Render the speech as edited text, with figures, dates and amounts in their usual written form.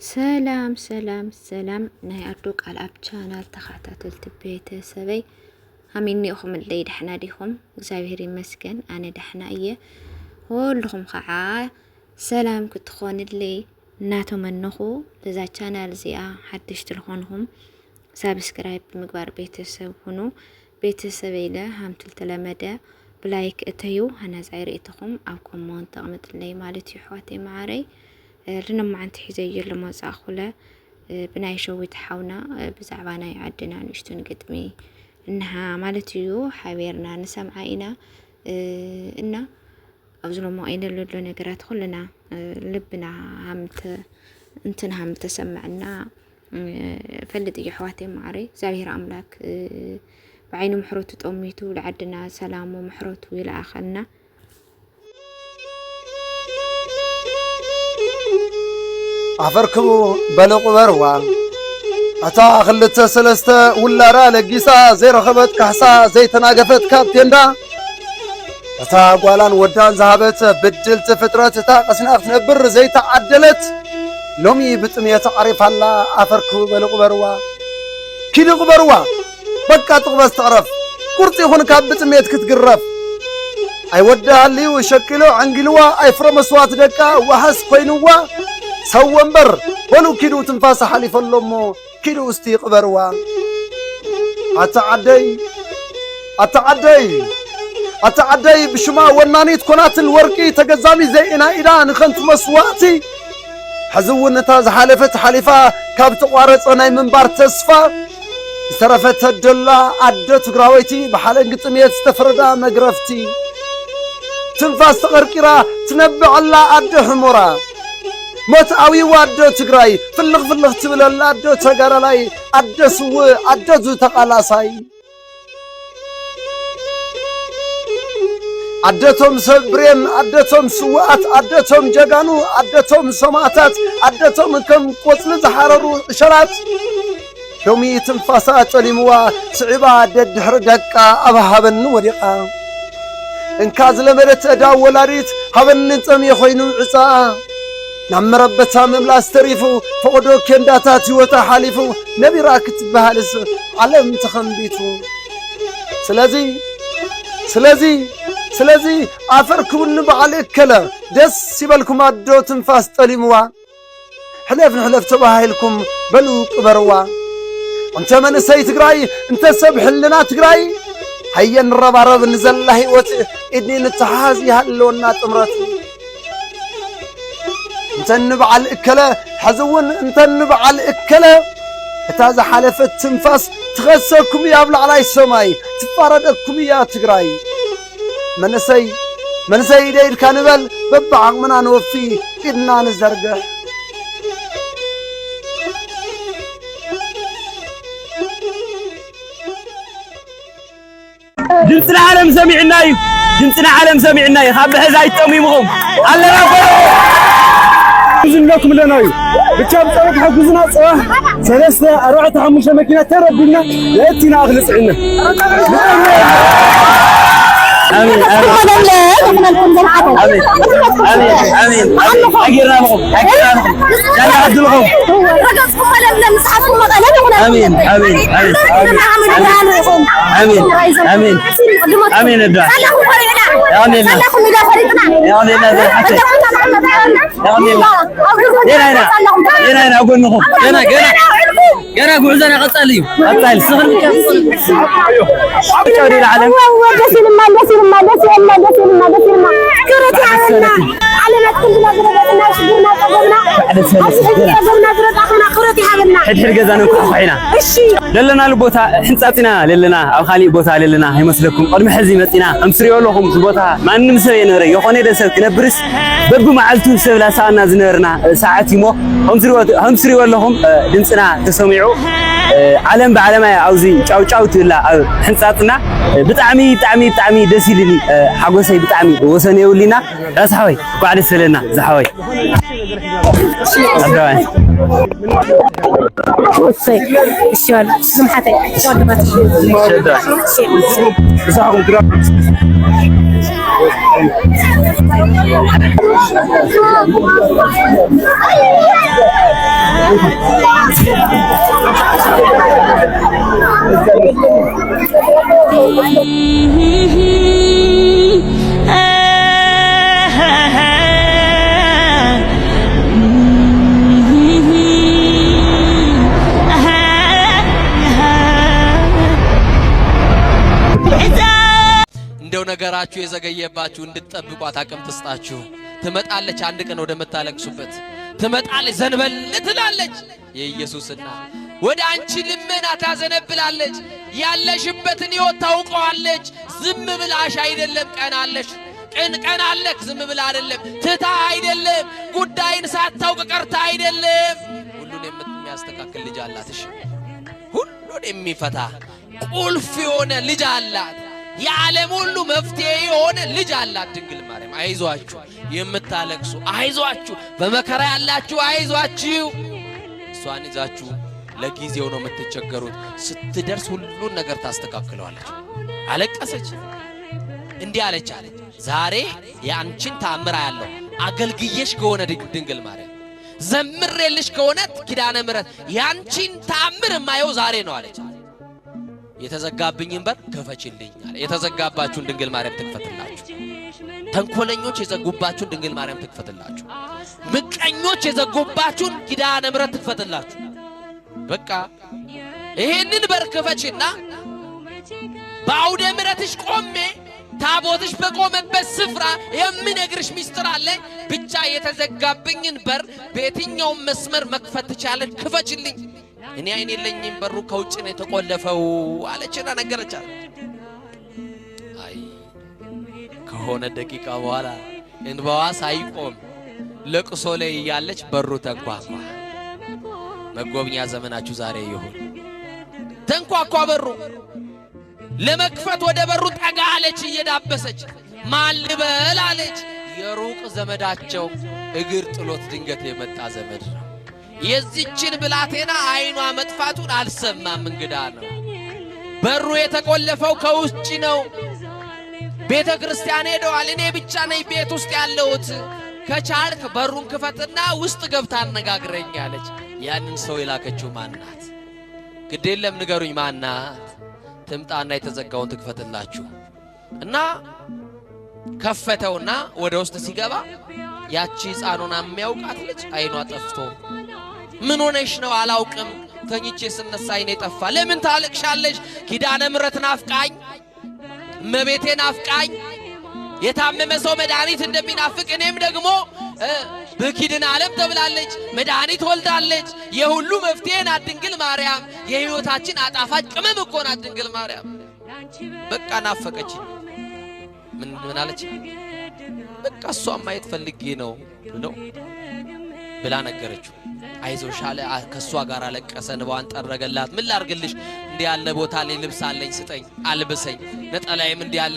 سلام سلام سلام نهي أردوك على أب channel تخاتات البيت سبي هميني أخم اللي دحنا ديهم زاويري مسكن أنا دحنا إيه هولهم خعاء سلام كتخون اللي ناتو منخو لذا channel زيا حدش تلخونهم سابسكرايب مقبار بيت سبهنو بيت سبيله هم تلتلمدا بلايك اتيو هنا زايريتهم أو كومنت تقمت اللي مالتي حواتي معاري لنا ما عند حزي لما زاخله بناي شوي تحاونا بزعبانا يعدنا نشتون قدمي إنها مالتيو حبيرنا نسمعينا إنه أبزلو ما أين اللي نقرأت خلنا لبنا هم تسمعنا فلد يحواتي معري زاهر أملاك بعينه محروت أميتو لعدنا سلام ومحروت وإلى آخرنا عفركو بلق بروا أتا خلت سلسته ولا را لقيسا زي رخبت كحسا زي تناقفت كابتندا أتا قوالان ودان ذهبت بدلت فترات تا قسنا تنبر زي تعدلت لومي بتمية عرف الله عفركو بلق بروا كيلق بروا بقى تقبس تعرف كرتي هون كابت ميت كتقرف أي ودها لي وشكله عنقلوا أي فرمسوات دكا وحس قينوا سوّنبر ولو كيلو تنفاس حليف اللمو كيلو استيقبروا أتعدي بشما وناني تكونات الورقي تقزامي زي إنا إيران خنت مسواتي حزو النتاز حالفت حليفة كابت وارت أناي منبار تسفى استرفت الدلا عدت قراويتي بحالين قطمية استفردا مقرفتي تنفاس تغرقرا تنبع الله عد حمورا موت أوي وادو تقراي فلغ تبلا لادو تقرا لاي عد سوى عد زو تقالاساي عدتهم سبرين عدتهم سوات عدتهم جاقانو عدتهم سماتات عدتهم كم قوتل زحاررو شرات يومي تنفاسات ولموا صعبا ددحر دقا أبهابن ودقا انكاز لمرت أداو ولاريت هابن ننتم يخوينو عصا نعم ربتا مملا استريفو فقدو كنداتاتي وتحاليفو نبي راكت بهالس علم تخنبيتو سلازي عفركو النبع كلا دس سيبالكم عدو تنفاس تلموا حلف تباهيلكم بلو قبروا انت من سي تقراي انت سبح لنا تقراي هيا نربارب نزل هيوت ادني نتحازي هلونا طمرتي انت نبع الاكله حزون انت نبع الاكله اتاز حلفت تنفاس تغسلكم يا بلا على السماي تفاردكم يا تقراي من سي دير كانبل ببع منا نوفي ادنا نزرقه جنسنا عالم سمعنا خاب هزاي تميمهم على بزن لكم لنايو بتشاب صوت حفظنا صح ثلاثة أربعة خمسة ماكينة تربينا لقيتنا أخلص عنا آمين أجرنا لهم كان عبد لهم آمين الدعاء هنا أقول لكم هنا قعدنا قصالي صغر كوري العالم حد جزانا كحينا للنا البوتا حنصاتنا للنا أو خالي بوتا للنا هيمسلكم قدم حزي متينا أمسري لهم زبوتا ما نمسري نوري يخوني دسب كنبرس بب معلتو سبلا ساعنا زنرنا ساعتي مو همسري لهم دنسنا تسمعوا عالم بعالم عاوزي چاو تلا حنصاتنا بتعمي دسيلني حغوسي بتعمي وسني ولينا راسحوي بعد سلنا زحوي أدوان الشوال سمحتي شوال ما تشوف እንደው ነገራችሁ የዘገየባችሁ እንድትጠብቋት አቅም ትስጣችሁ። ትመጣለች አንድ ቀን ወደ መታለቅሱበት ትመጣለች፣ ዘንበል ትላለች። የኢየሱስና ወደ አንቺ ልመና ታዘነብላለች። ያለሽበትን ሕይወት ታውቀዋለች። ዝም ብላሽ አይደለም ቀናለሽ ቀናለክ ዝም ብላ አይደለም ትታ አይደለም ጉዳይን ሳታውቅ ቀርታ አይደለም። ሁሉን የሚያስተካክል ልጅ አላትሽ። ሁሉን የሚፈታ ቁልፍ የሆነ ልጅ አላት። የዓለም ሁሉ መፍትሄ የሆነ ልጅ አላት ድንግል ማርያም። አይዟችሁ የምታለቅሱ አይዟችሁ፣ በመከራ ያላችሁ አይዟችሁ። እሷን ይዛችሁ ለጊዜው ነው የምትቸገሩት። ስትደርስ ሁሉን ነገር ታስተካክለዋለች። አለቀሰች፣ እንዲህ አለች ዛሬ ያንቺን ተአምር ያለው አገልግየሽ ከሆነ ድንግል ማርያም ዘምሬልሽ ከሆነ ኪዳነ ምሕረት ያንቺን ተአምር ማየው ዛሬ ነው አለች። የተዘጋብኝን በር ከፈችልኝ አለ። የተዘጋባችሁን ድንግል ማርያም ትክፈትላችሁ። ተንኮለኞች የዘጉባችሁን ድንግል ማርያም ትክፈትላችሁ። ምቀኞች የዘጉባችሁን ኪዳነ ምሕረት ትክፈትላችሁ። በቃ ይሄንን በር ከፈችና በአውደ ምሕረትሽ ቆሜ ታቦትሽ በቆመበት ስፍራ የምነግርሽ ሚስጥር አለ። ብቻ የተዘጋብኝን በር በየትኛውም መስመር መክፈት ትቻለሽ፣ ክፈችልኝ። እኔ አይኔ የለኝም፣ በሩ ከውጭ ነው የተቆለፈው አለችና ነገረቻት። አይ ከሆነ ደቂቃ በኋላ እንባዋ ሳይቆም ለቅሶ ላይ ያለች በሩ ተንኳኳ። መጎብኛ ዘመናችሁ ዛሬ ይሁን። ተንኳኳ በሩ። ለመክፈት ወደ በሩ ጠጋ አለች እየዳበሰች። ማን ልበል አለች። የሩቅ ዘመዳቸው እግር ጥሎት ድንገት የመጣ ዘመድ ነው። የዚችን ብላቴና አይኗ መጥፋቱን አልሰማም፣ እንግዳ ነው። በሩ የተቆለፈው ከውጭ ነው። ቤተ ክርስቲያን ሄደዋል። እኔ ብቻ ነኝ ቤት ውስጥ ያለሁት። ከቻልክ በሩን ክፈትና ውስጥ ገብታ አነጋግረኝ አለች። ያንን ሰው የላከችው ማናት? ግድ የለም ንገሩኝ ማናት? ትምጣና የተዘጋውን ትክፈትላችሁ እና ከፈተውና ወደ ውስጥ ሲገባ ያቺ ሕፃኑን የሚያውቃት ልጅ አይኗ ጠፍቶ ምን ሆነሽ ነው? አላውቅም፣ ተኝቼ ስነሳ አይኔ ጠፋ። ለምን ታለቅሻለሽ? ኪዳነ ምሕረት ናፍቃኝ፣ እመቤቴ ናፍቃኝ። የታመመ ሰው መድኃኒት እንደሚናፍቅ እኔም ደግሞ በኪድን ዓለም ተብላለች፣ መድኃኒት ወልዳለች። የሁሉ መፍትሄ ናት ድንግል ማርያም። የሕይወታችን አጣፋጭ ቅመም እኮ ናት ድንግል ማርያም። በቃ ናፈቀች። ምን አለች? በቃ እሷን ማየት ፈልጌ ነው ብላ ነገረችው። አይዞሽ አለ። ከሷ ጋር አለቀሰ፣ እንባዋን ጠረገላት። ምን ላርግልሽ? እንዲህ ያለ ቦታ ላይ ልብስ አለኝ ስጠኝ፣ አልብሰኝ። ነጠላይም እንዲህ ያለ